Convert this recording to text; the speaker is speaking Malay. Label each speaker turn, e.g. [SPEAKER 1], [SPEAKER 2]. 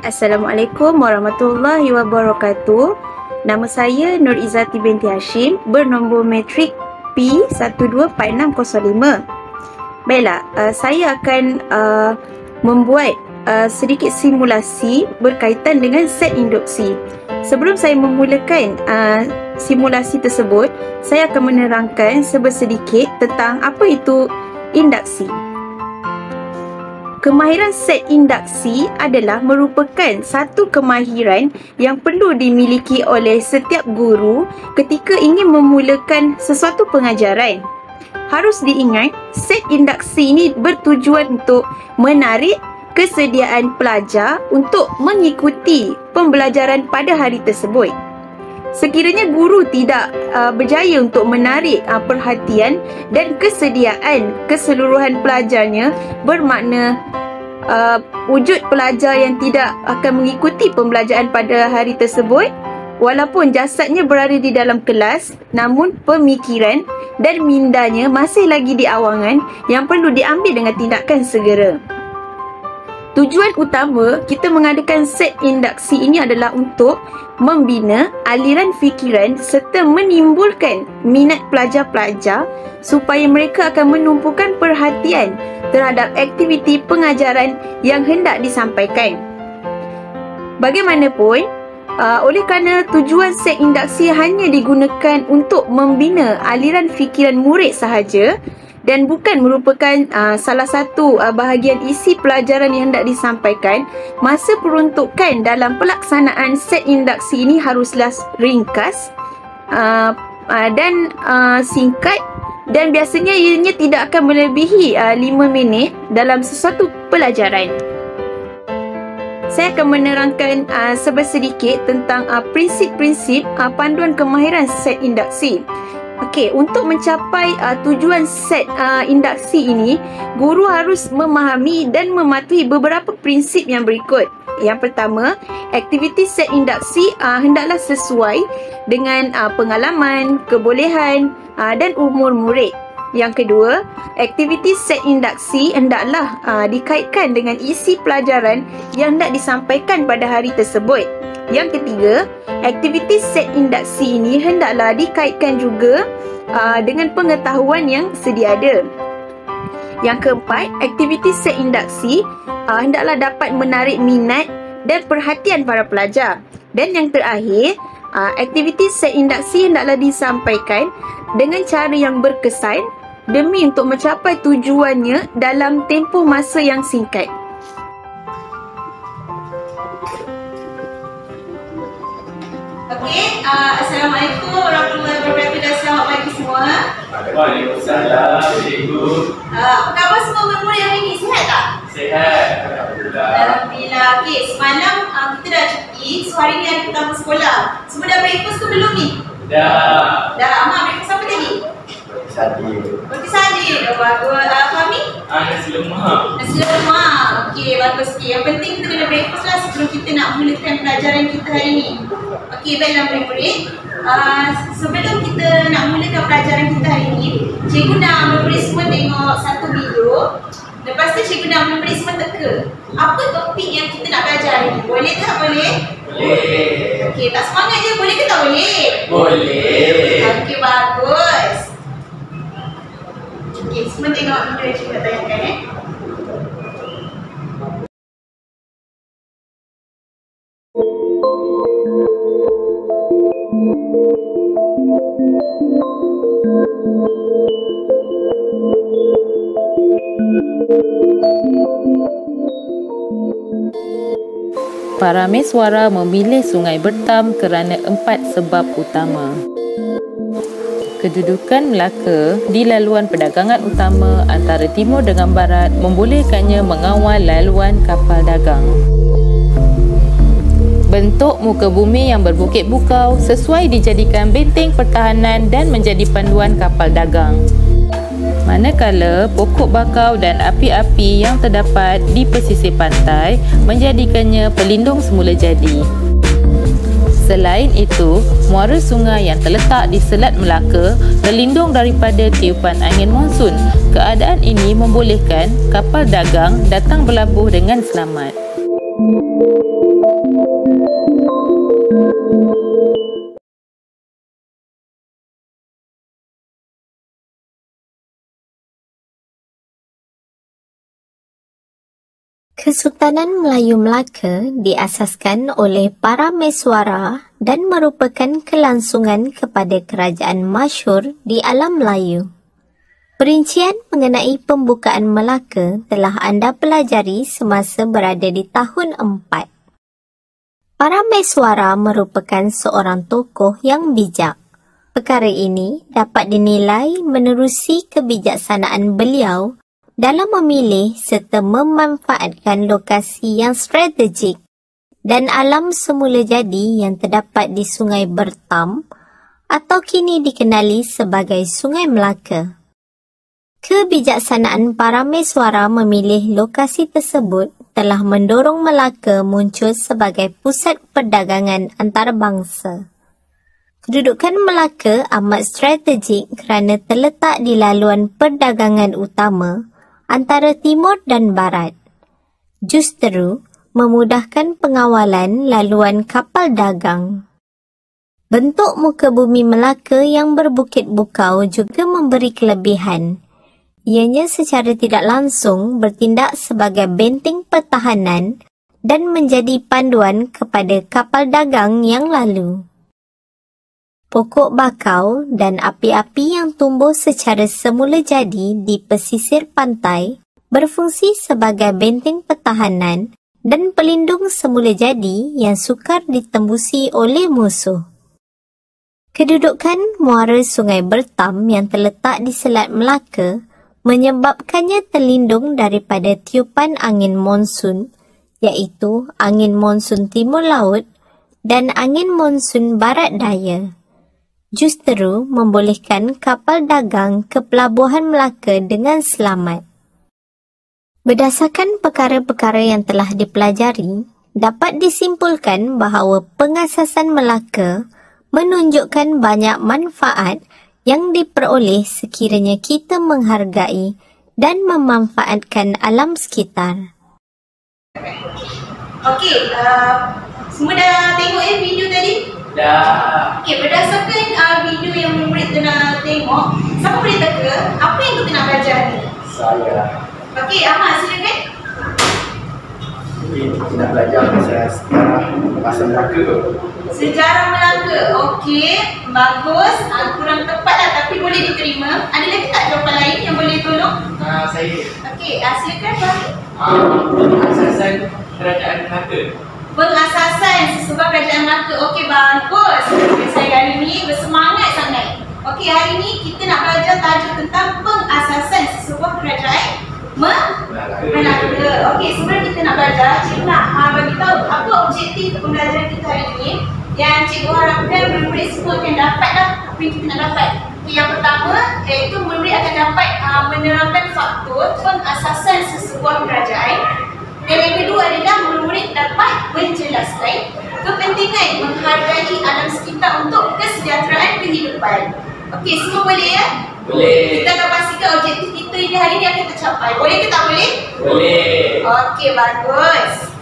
[SPEAKER 1] Assalamualaikum warahmatullahi wabarakatuh. Nama saya Nur Izzati binti Hashim, bernombor matrik P124605. Baiklah, saya akan membuat sedikit simulasi berkaitan dengan set induksi. Sebelum saya memulakan simulasi tersebut, saya akan menerangkan sedikit tentang apa itu induksi. Kemahiran set induksi adalah merupakan satu kemahiran yang perlu dimiliki oleh setiap guru ketika ingin memulakan sesuatu pengajaran. Harus diingat, set induksi ini bertujuan untuk menarik kesediaan pelajar untuk mengikuti pembelajaran pada hari tersebut. Sekiranya guru tidak berjaya untuk menarik perhatian dan kesediaan keseluruhan pelajarnya, bermakna wujud pelajar yang tidak akan mengikuti pembelajaran pada hari tersebut, walaupun jasadnya berada di dalam kelas, namun pemikiran dan mindanya masih lagi di awangan yang perlu diambil dengan tindakan segera. Tujuan utama kita mengadakan set induksi ini adalah untuk membina aliran fikiran serta menimbulkan minat pelajar-pelajar supaya mereka akan menumpukan perhatian terhadap aktiviti pengajaran yang hendak disampaikan. Bagaimanapun, oleh kerana tujuan set induksi hanya digunakan untuk membina aliran fikiran murid sahaja dan bukan merupakan salah satu bahagian isi pelajaran yang hendak disampaikan, masa peruntukan dalam pelaksanaan set induksi ini haruslah ringkas dan singkat, dan biasanya ianya tidak akan melebihi 5 minit dalam sesuatu pelajaran. Saya akan menerangkan sedikit tentang prinsip-prinsip panduan kemahiran set induksi. Okey, untuk mencapai tujuan set induksi ini, guru harus memahami dan mematuhi beberapa prinsip yang berikut. Yang pertama, aktiviti set induksi hendaklah sesuai dengan pengalaman, kebolehan dan umur murid. Yang kedua, aktiviti set induksi hendaklah dikaitkan dengan isi pelajaran yang hendak disampaikan pada hari tersebut. Yang ketiga, aktiviti set induksi ini hendaklah dikaitkan juga dengan pengetahuan yang sedia ada. Yang keempat, aktiviti set induksi hendaklah dapat menarik minat dan perhatian para pelajar. Dan yang terakhir, aktiviti set induksi hendaklah disampaikan dengan cara yang berkesan demi untuk mencapai tujuannya dalam tempoh masa yang singkat.
[SPEAKER 2] Okey, Assalamualaikum warahmatullahi wabarakatuh dan selamat pagi semua.
[SPEAKER 3] Waalaikumsalam, cikgu.
[SPEAKER 2] Apa khabar semua murid-murid hari ini? Sihat tak?
[SPEAKER 3] Sihat, alhamdulillah.
[SPEAKER 2] Alhamdulillah. Okey, semalam kita dah cuti, so hari ni hari pertama sekolah. Semua dah breakfast ke belum ni?
[SPEAKER 3] Dah.
[SPEAKER 2] Dah. Breakfast apa tadi? Roti sadin. Oh, bagus. Fahmi?
[SPEAKER 3] Nasi lemak.
[SPEAKER 2] Nasi lemak. Okey, bagus. Yang penting kita kena breakfast lah sebelum kita nak mulakan pelajaran kita hari ni. Okey, baiklah murid-murid. Sebelum kita nak mulakan pelajaran kita hari ni, cikgu nak murid-murid semua tengok satu video. Lepas tu cikgu nak murid-murid semua teka apa topik yang kita nak belajar hari ni. Boleh tak? Boleh?
[SPEAKER 3] Boleh.
[SPEAKER 2] Okey, tak semangat je. Boleh ke tak boleh?
[SPEAKER 3] Boleh.
[SPEAKER 2] Okey, bagus. Okey, semua tengok video yang cikgu nak tayangkan
[SPEAKER 4] Para meswara memilih Sungai Bertam kerana 4 sebab utama. Kedudukan Melaka di laluan perdagangan utama antara timur dengan barat membolehkannya mengawal laluan kapal dagang. Bentuk muka bumi yang berbukit bukau sesuai dijadikan benteng pertahanan dan menjadi panduan kapal dagang. Manakala pokok bakau dan api-api yang terdapat di pesisir pantai menjadikannya pelindung semula jadi. Selain itu, muara sungai yang terletak di Selat Melaka terlindung daripada tiupan angin monsun. Keadaan ini membolehkan kapal dagang datang berlabuh dengan selamat.
[SPEAKER 5] Kesultanan Melayu Melaka diasaskan oleh para mesuara dan merupakan kelangsungan kepada kerajaan masyhur di alam Melayu. Perincian mengenai pembukaan Melaka telah anda pelajari semasa berada di tahun 4. Para mesuara merupakan seorang tokoh yang bijak. Perkara ini dapat dinilai menerusi kebijaksanaan beliau dalam memilih serta memanfaatkan lokasi yang strategik dan alam semula jadi yang terdapat di Sungai Bertam atau kini dikenali sebagai Sungai Melaka. Kebijaksanaan para mesuara memilih lokasi tersebut telah mendorong Melaka muncul sebagai pusat perdagangan antarabangsa. Kedudukan Melaka amat strategik kerana terletak di laluan perdagangan utama antara timur dan barat. Justeru memudahkan pengawalan laluan kapal dagang. Bentuk muka bumi Melaka yang berbukit bukau juga memberi kelebihan. Ianya secara tidak langsung bertindak sebagai benteng pertahanan dan menjadi panduan kepada kapal dagang yang lalu. Pokok bakau dan api-api yang tumbuh secara semula jadi di pesisir pantai berfungsi sebagai benteng pertahanan dan pelindung semula jadi yang sukar ditembusi oleh musuh. Kedudukan muara Sungai Bertam yang terletak di Selat Melaka menyebabkannya terlindung daripada tiupan angin monsun, iaitu angin monsun timur laut dan angin monsun barat daya. Justeru membolehkan kapal dagang ke pelabuhan Melaka dengan selamat. Berdasarkan perkara-perkara yang telah dipelajari, dapat disimpulkan bahawa pengasasan Melaka menunjukkan banyak manfaat yang diperoleh sekiranya kita menghargai dan memanfaatkan alam sekitar.
[SPEAKER 2] Okey, semua dah tengok video tadi?
[SPEAKER 3] Dah.
[SPEAKER 2] Okey, berdasarkan video yang murid kena tengok, siapa boleh teka apa yang kita nak belajar ni?
[SPEAKER 3] Saya.
[SPEAKER 2] Okey, Ahmad silakan.
[SPEAKER 6] Kita nak belajar pasal Melaka.
[SPEAKER 2] Sejarah Melaka. Okey, bagus. Kurang tepat lah tapi boleh diterima. Ada lagi tak jawapan lain yang boleh tolong?
[SPEAKER 3] Saya.
[SPEAKER 2] Okey, silakan Pak.
[SPEAKER 3] Asasan kerajaan Melaka.
[SPEAKER 2] Pengasasan sesebuah kerajaan Melaka. Okey, bagus. Saya hari ni bersemangat sangat. Okey, hari ni kita nak belajar tajuk tentang pengasasan sesebuah kerajaan Melaka. Okey, sebelum kita nak belajar, cikgu nak bagi tahu apa objektif pembelajaran kita hari ini. Yang cikgu harapkan murid-murid semua akan dapat lah apa yang kita nak dapat. Okay, yang pertama iaitu murid akan dapat menerangkan faktor pengasasan sesebuah kerajaan. Dan yang kedua adalah murid-murid dapat menjelaskan kepentingan menghargai alam sekitar untuk kesejahteraan kehidupan. Okey, semua boleh ya?
[SPEAKER 3] Boleh.
[SPEAKER 2] Kita akan pastikan objektif kita ini hari ini akan tercapai. Boleh ke tak boleh?
[SPEAKER 3] Boleh.
[SPEAKER 2] Okey, bagus.